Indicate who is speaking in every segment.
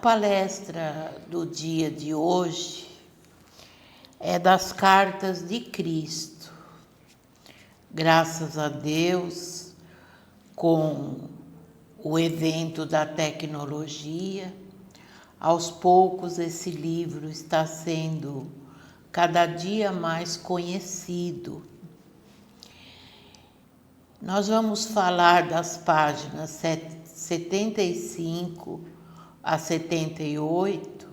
Speaker 1: palestra do dia de hoje é das cartas de Cristo. Graças a Deus, com o evento da tecnologia, aos poucos esse livro está sendo cada dia mais conhecido. Nós vamos falar das páginas 75 a 78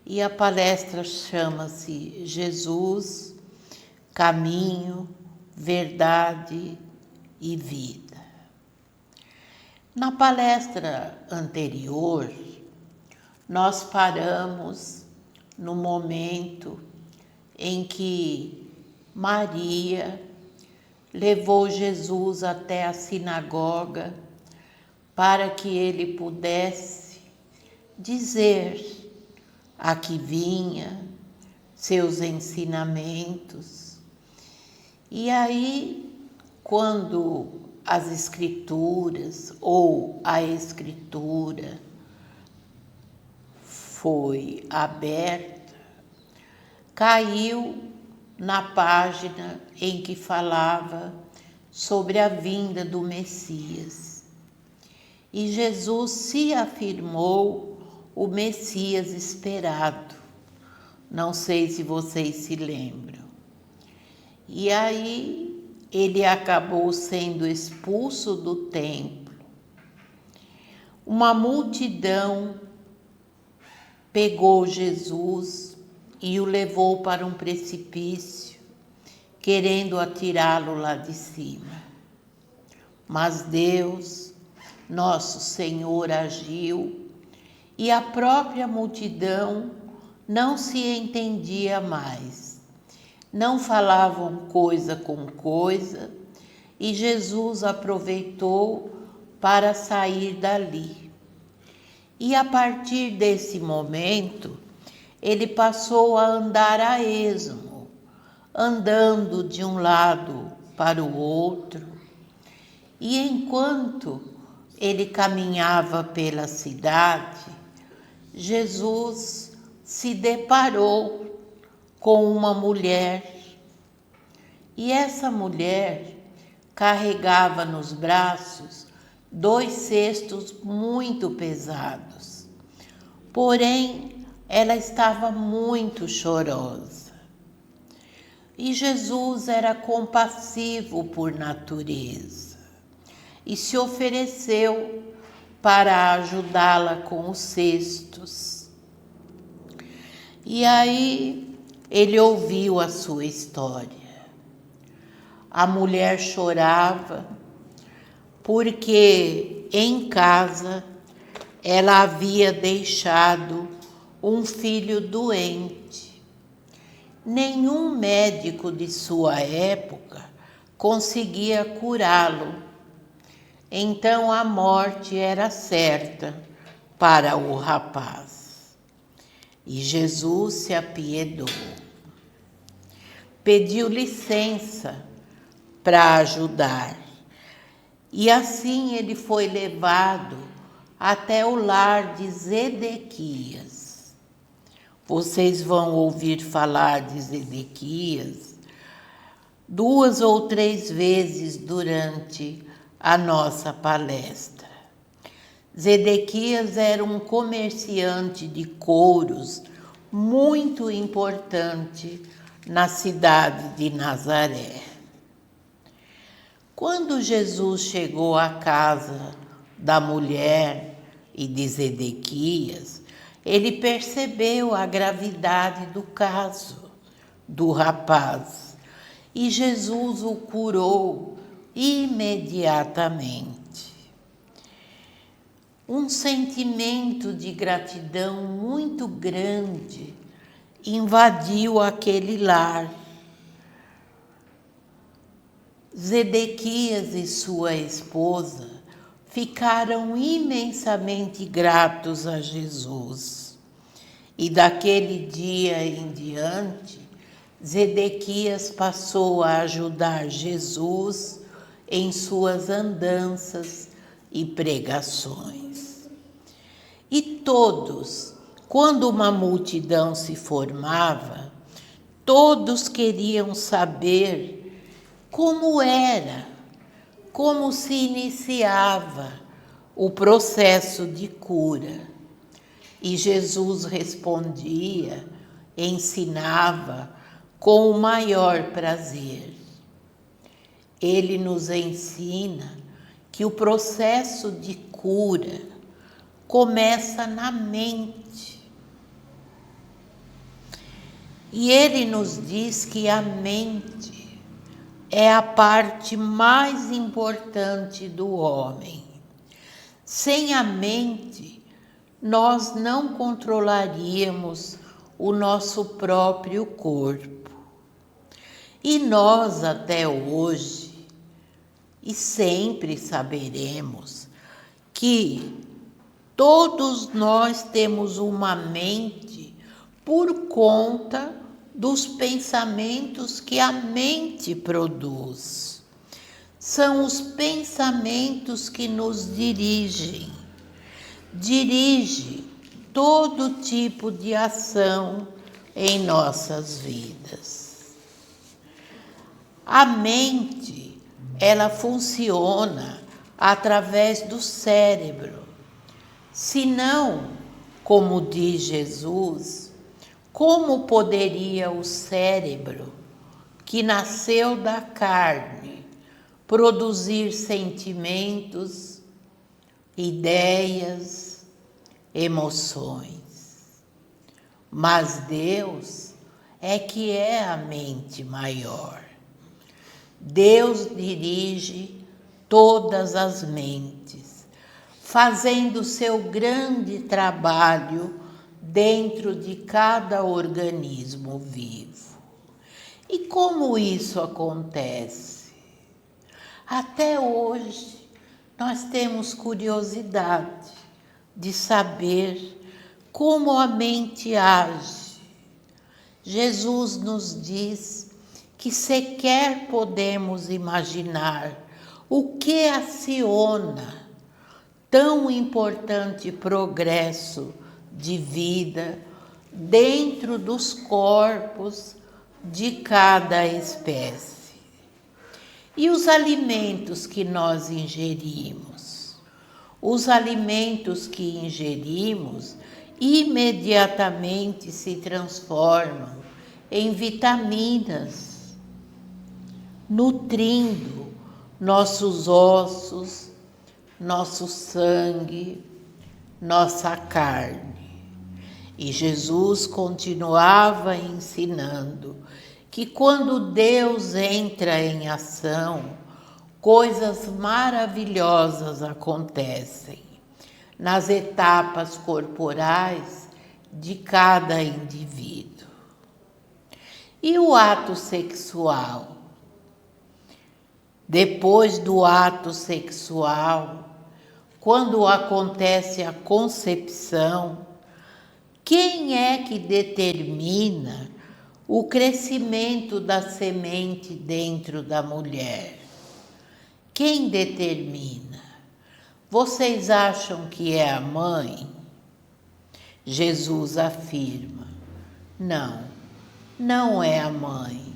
Speaker 1: e a palestra chama-se Jesus, Caminho, Verdade e Vida. Na palestra anterior, nós paramos no momento em que Maria levou Jesus até a sinagoga para que ele pudesse dizer a que vinha, seus ensinamentos. E aí, quando as escrituras ou a escritura foi aberta, caiu na página em que falava sobre a vinda do Messias. E Jesus se afirmou o Messias esperado. Não sei se vocês se lembram. E aí ele acabou sendo expulso do templo. Uma multidão pegou Jesus e o levou para um precipício, querendo atirá-lo lá de cima. Mas Deus, nosso Senhor, agiu e a própria multidão não se entendia mais. Não falavam coisa com coisa e Jesus aproveitou para sair dali. E a partir desse momento, ele passou a andar a esmo, andando de um lado para o outro. E enquanto ele caminhava pela cidade, Jesus se deparou com uma mulher. E essa mulher carregava nos braços 2 cestos muito pesados. Porém, ela estava muito chorosa. E Jesus era compassivo por natureza e se ofereceu para ajudá-la com os cestos. E aí ele ouviu a sua história. A mulher chorava porque em casa ela havia deixado um filho doente. Nenhum médico de sua época conseguia curá-lo. Então a morte era certa para o rapaz. E Jesus se apiedou. Pediu licença para ajudar. E assim ele foi levado até o lar de Zedequias. Vocês vão ouvir falar de Zedequias 2 ou 3 vezes durante a nossa palestra. Zedequias era um comerciante de couros muito importante na cidade de Nazaré. Quando Jesus chegou à casa da mulher e de Zedequias, ele percebeu a gravidade do caso do rapaz e Jesus o curou imediatamente. Um sentimento de gratidão muito grande invadiu aquele lar. Zedequias e sua esposa ficaram imensamente gratos a Jesus. E daquele dia em diante, Zedequias passou a ajudar Jesus em suas andanças e pregações. E todos, quando uma multidão se formava, todos queriam saber como era, como se iniciava o processo de cura. E Jesus respondia, ensinava com o maior prazer. Ele nos ensina que o processo de cura começa na mente. E ele nos diz que a mente é a parte mais importante do homem. Sem a mente, nós não controlaríamos o nosso próprio corpo. E nós até hoje, e sempre saberemos, que todos nós temos uma mente por conta dos pensamentos que a mente produz. São os pensamentos que nos dirigem. Dirige todo tipo de ação em nossas vidas. A mente, ela funciona através do cérebro. Se não, como diz Jesus, como poderia o cérebro, que nasceu da carne, produzir sentimentos, ideias, emoções? Mas Deus é que é a mente maior. Deus dirige todas as mentes, fazendo seu grande trabalho dentro de cada organismo vivo. E como isso acontece? Até hoje, nós temos curiosidade de saber como a mente age. Jesus nos diz que sequer podemos imaginar o que aciona tão importante progresso de vida dentro dos corpos de cada espécie. E os alimentos que nós ingerimos? Os alimentos que ingerimos imediatamente se transformam em vitaminas, nutrindo nossos ossos, nosso sangue, nossa carne. E Jesus continuava ensinando que quando Deus entra em ação, coisas maravilhosas acontecem nas etapas corporais de cada indivíduo. E o ato sexual? Depois do ato sexual, quando acontece a concepção, quem é que determina o crescimento da semente dentro da mulher? Quem determina? Vocês acham que é a mãe? Jesus afirma: não, não é a mãe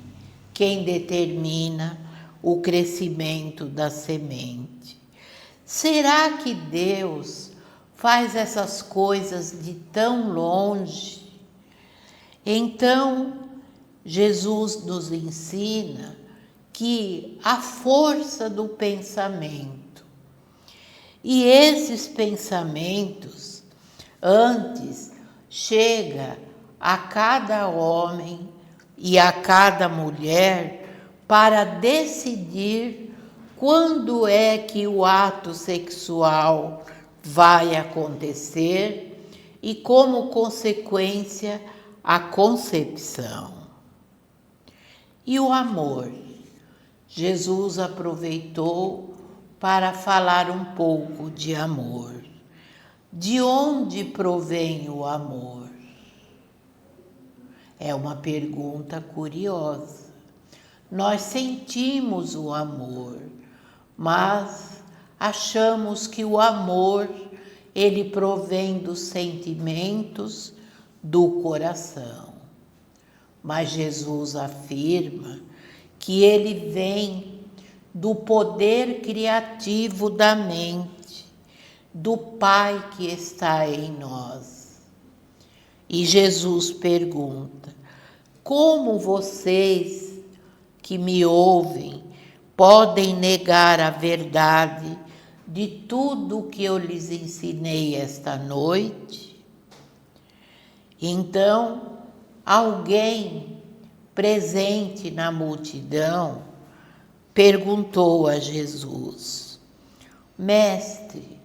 Speaker 1: quem determina o crescimento da semente. Será que Deus faz essas coisas de tão longe? Então, Jesus nos ensina que a força do pensamento, e esses pensamentos, antes chega a cada homem e a cada mulher para decidir quando é que o ato sexual vai acontecer e, como consequência, a concepção. E o amor? Jesus aproveitou para falar um pouco de amor. De onde provém o amor? É uma pergunta curiosa. Nós sentimos o amor, mas achamos que o amor ele provém dos sentimentos do coração. Mas Jesus afirma que ele vem do poder criativo da mente, do Pai que está em nós. E Jesus pergunta: como vocês que me ouvem podem negar a verdade de tudo o que eu lhes ensinei esta noite? Então, alguém presente na multidão perguntou a Jesus: Mestre,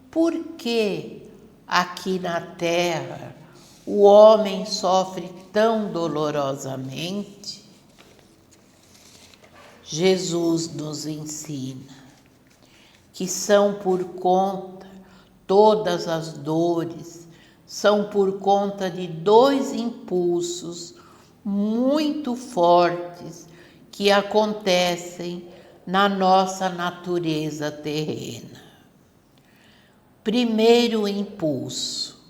Speaker 1: por que aqui na terra o homem sofre tão dolorosamente? Jesus nos ensina que são por conta, todas as dores, são por conta de dois impulsos muito fortes que acontecem na nossa natureza terrena. Primeiro impulso,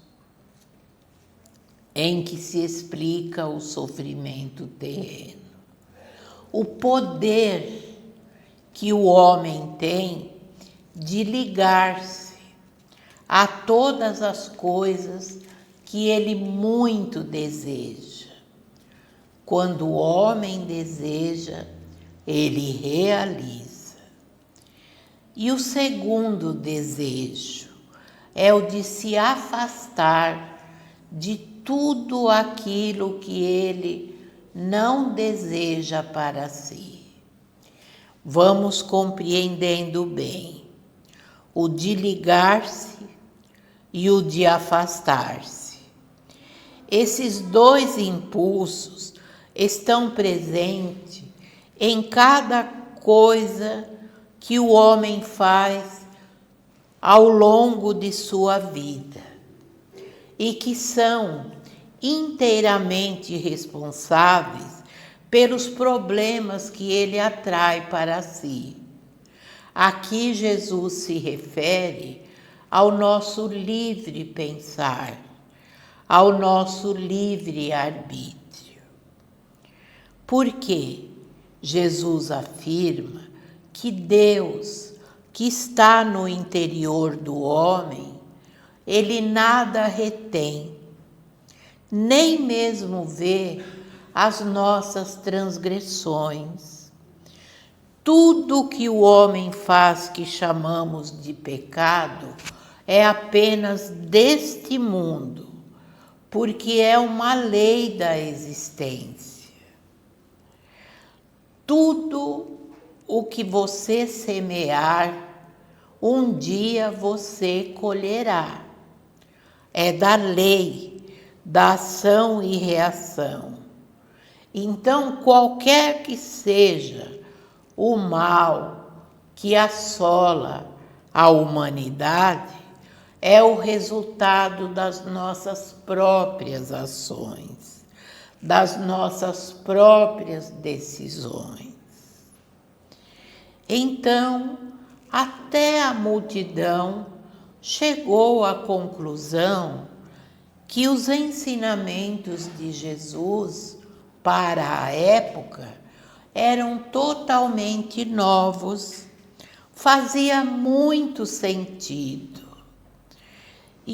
Speaker 1: em que se explica o sofrimento terreno. O poder que o homem tem de ligar-se a todas as coisas que ele muito deseja. Quando o homem deseja, ele realiza. E o segundo desejo é o de se afastar de tudo aquilo que ele não deseja para si. Vamos compreendendo bem o de ligar-se e o de afastar-se. Esses dois impulsos estão presentes em cada coisa que o homem faz ao longo de sua vida e que são inteiramente responsáveis pelos problemas que ele atrai para si. Aqui Jesus se refere ao nosso livre pensar, ao nosso livre arbítrio. Porque Jesus afirma que Deus, que está no interior do homem, ele nada retém, nem mesmo vê as nossas transgressões. Tudo que o homem faz que chamamos de pecado é apenas deste mundo, porque é uma lei da existência. Tudo o que você semear, um dia você colherá. É da lei, da ação e reação. Então, qualquer que seja o mal que assola a humanidade, é o resultado das nossas próprias ações, das nossas próprias decisões. Então, até a multidão chegou à conclusão que os ensinamentos de Jesus para a época eram totalmente novos, fazia muito sentido.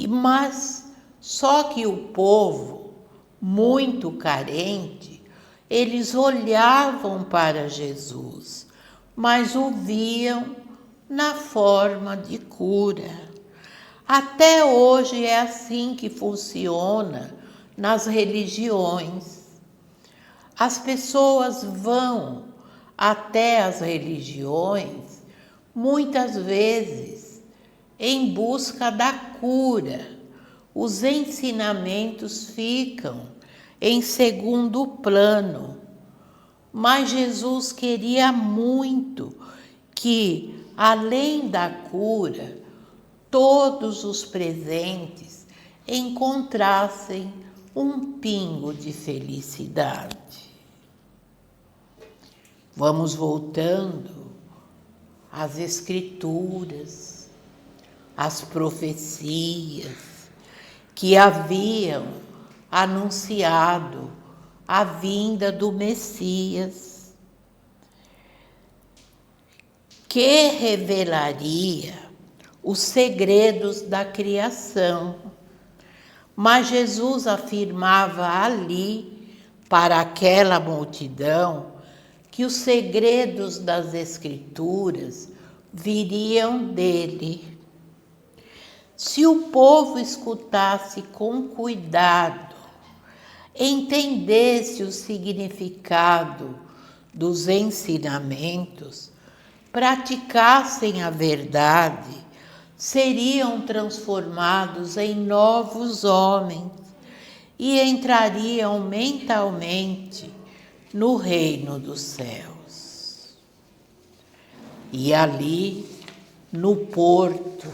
Speaker 1: Mas só que o povo, muito carente, eles olhavam para Jesus, mas o viam na forma de cura. Até hoje é assim que funciona nas religiões. As pessoas vão até as religiões, muitas vezes, em busca da cura. Os ensinamentos ficam em segundo plano. Mas Jesus queria muito que, além da cura, todos os presentes encontrassem um pingo de felicidade. Vamos voltando às Escrituras. as profecias que haviam anunciado a vinda do Messias, que revelaria os segredos da criação. Mas Jesus afirmava ali para aquela multidão que os segredos das Escrituras viriam dele. Se o povo escutasse com cuidado, entendesse o significado dos ensinamentos, praticassem a verdade, seriam transformados em novos homens e entrariam mentalmente no reino dos céus. E ali, no porto,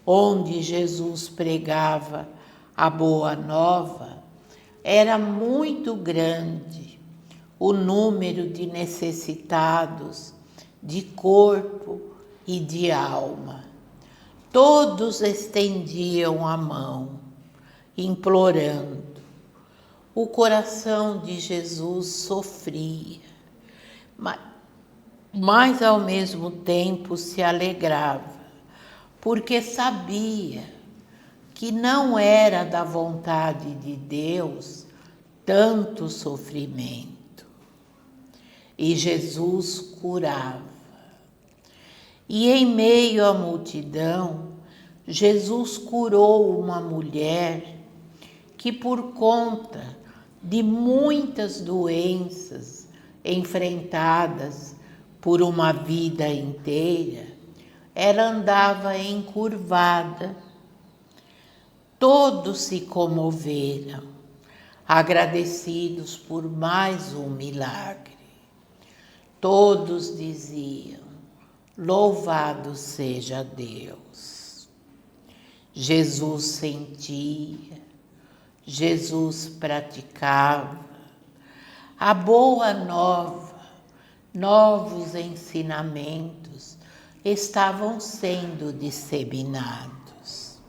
Speaker 1: onde Jesus pregava a boa nova, era muito grande o número de necessitados de corpo e de alma. Todos estendiam a mão, implorando. O coração de Jesus sofria, mas ao mesmo tempo se alegrava, porque sabia que não era da vontade de Deus tanto sofrimento. E Jesus curava. E em meio à multidão, Jesus curou uma mulher que, por conta de muitas doenças enfrentadas por uma vida inteira, ela andava encurvada. Todos se comoveram, agradecidos por mais um milagre. Todos diziam: louvado seja Deus. Jesus sentia, Jesus praticava. A boa nova, novos ensinamentos estavam sendo disseminados.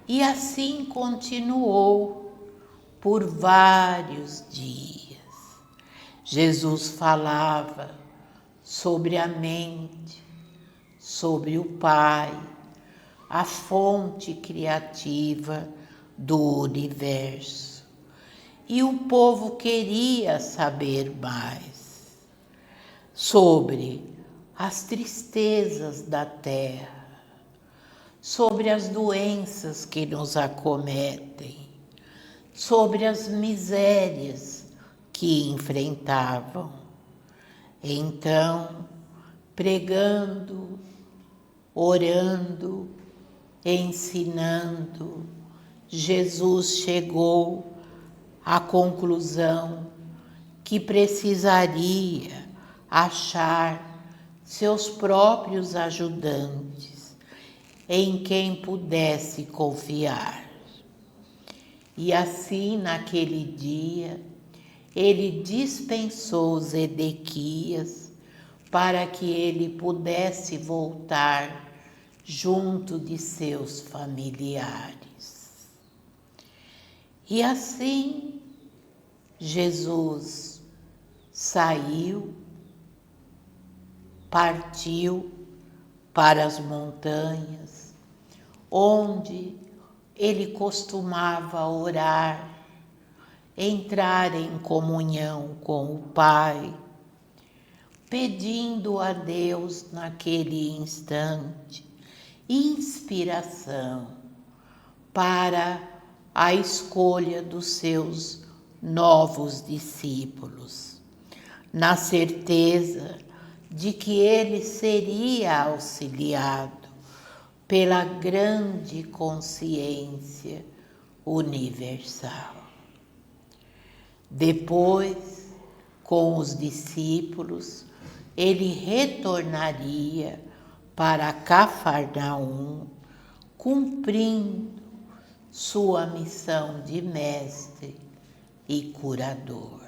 Speaker 1: E assim continuou por vários dias. Jesus falava sobre a mente, sobre o Pai, a fonte criativa do universo. E o povo queria saber mais sobre as tristezas da terra, sobre as doenças que nos acometem, sobre as misérias que enfrentavam. Então, pregando, orando, ensinando, Jesus chegou à conclusão que precisaria achar seus próprios ajudantes, em quem pudesse confiar. E assim, naquele dia, ele dispensou Zedequias para que ele pudesse voltar junto de seus familiares. E assim, Jesus saiu, partiu para as montanhas, onde ele costumava orar, entrar em comunhão com o Pai, pedindo a Deus naquele instante inspiração para a escolha dos seus novos discípulos, na certeza de que ele seria auxiliado pela grande consciência universal. Depois, com os discípulos, ele retornaria para Cafarnaum, cumprindo sua missão de mestre e curador.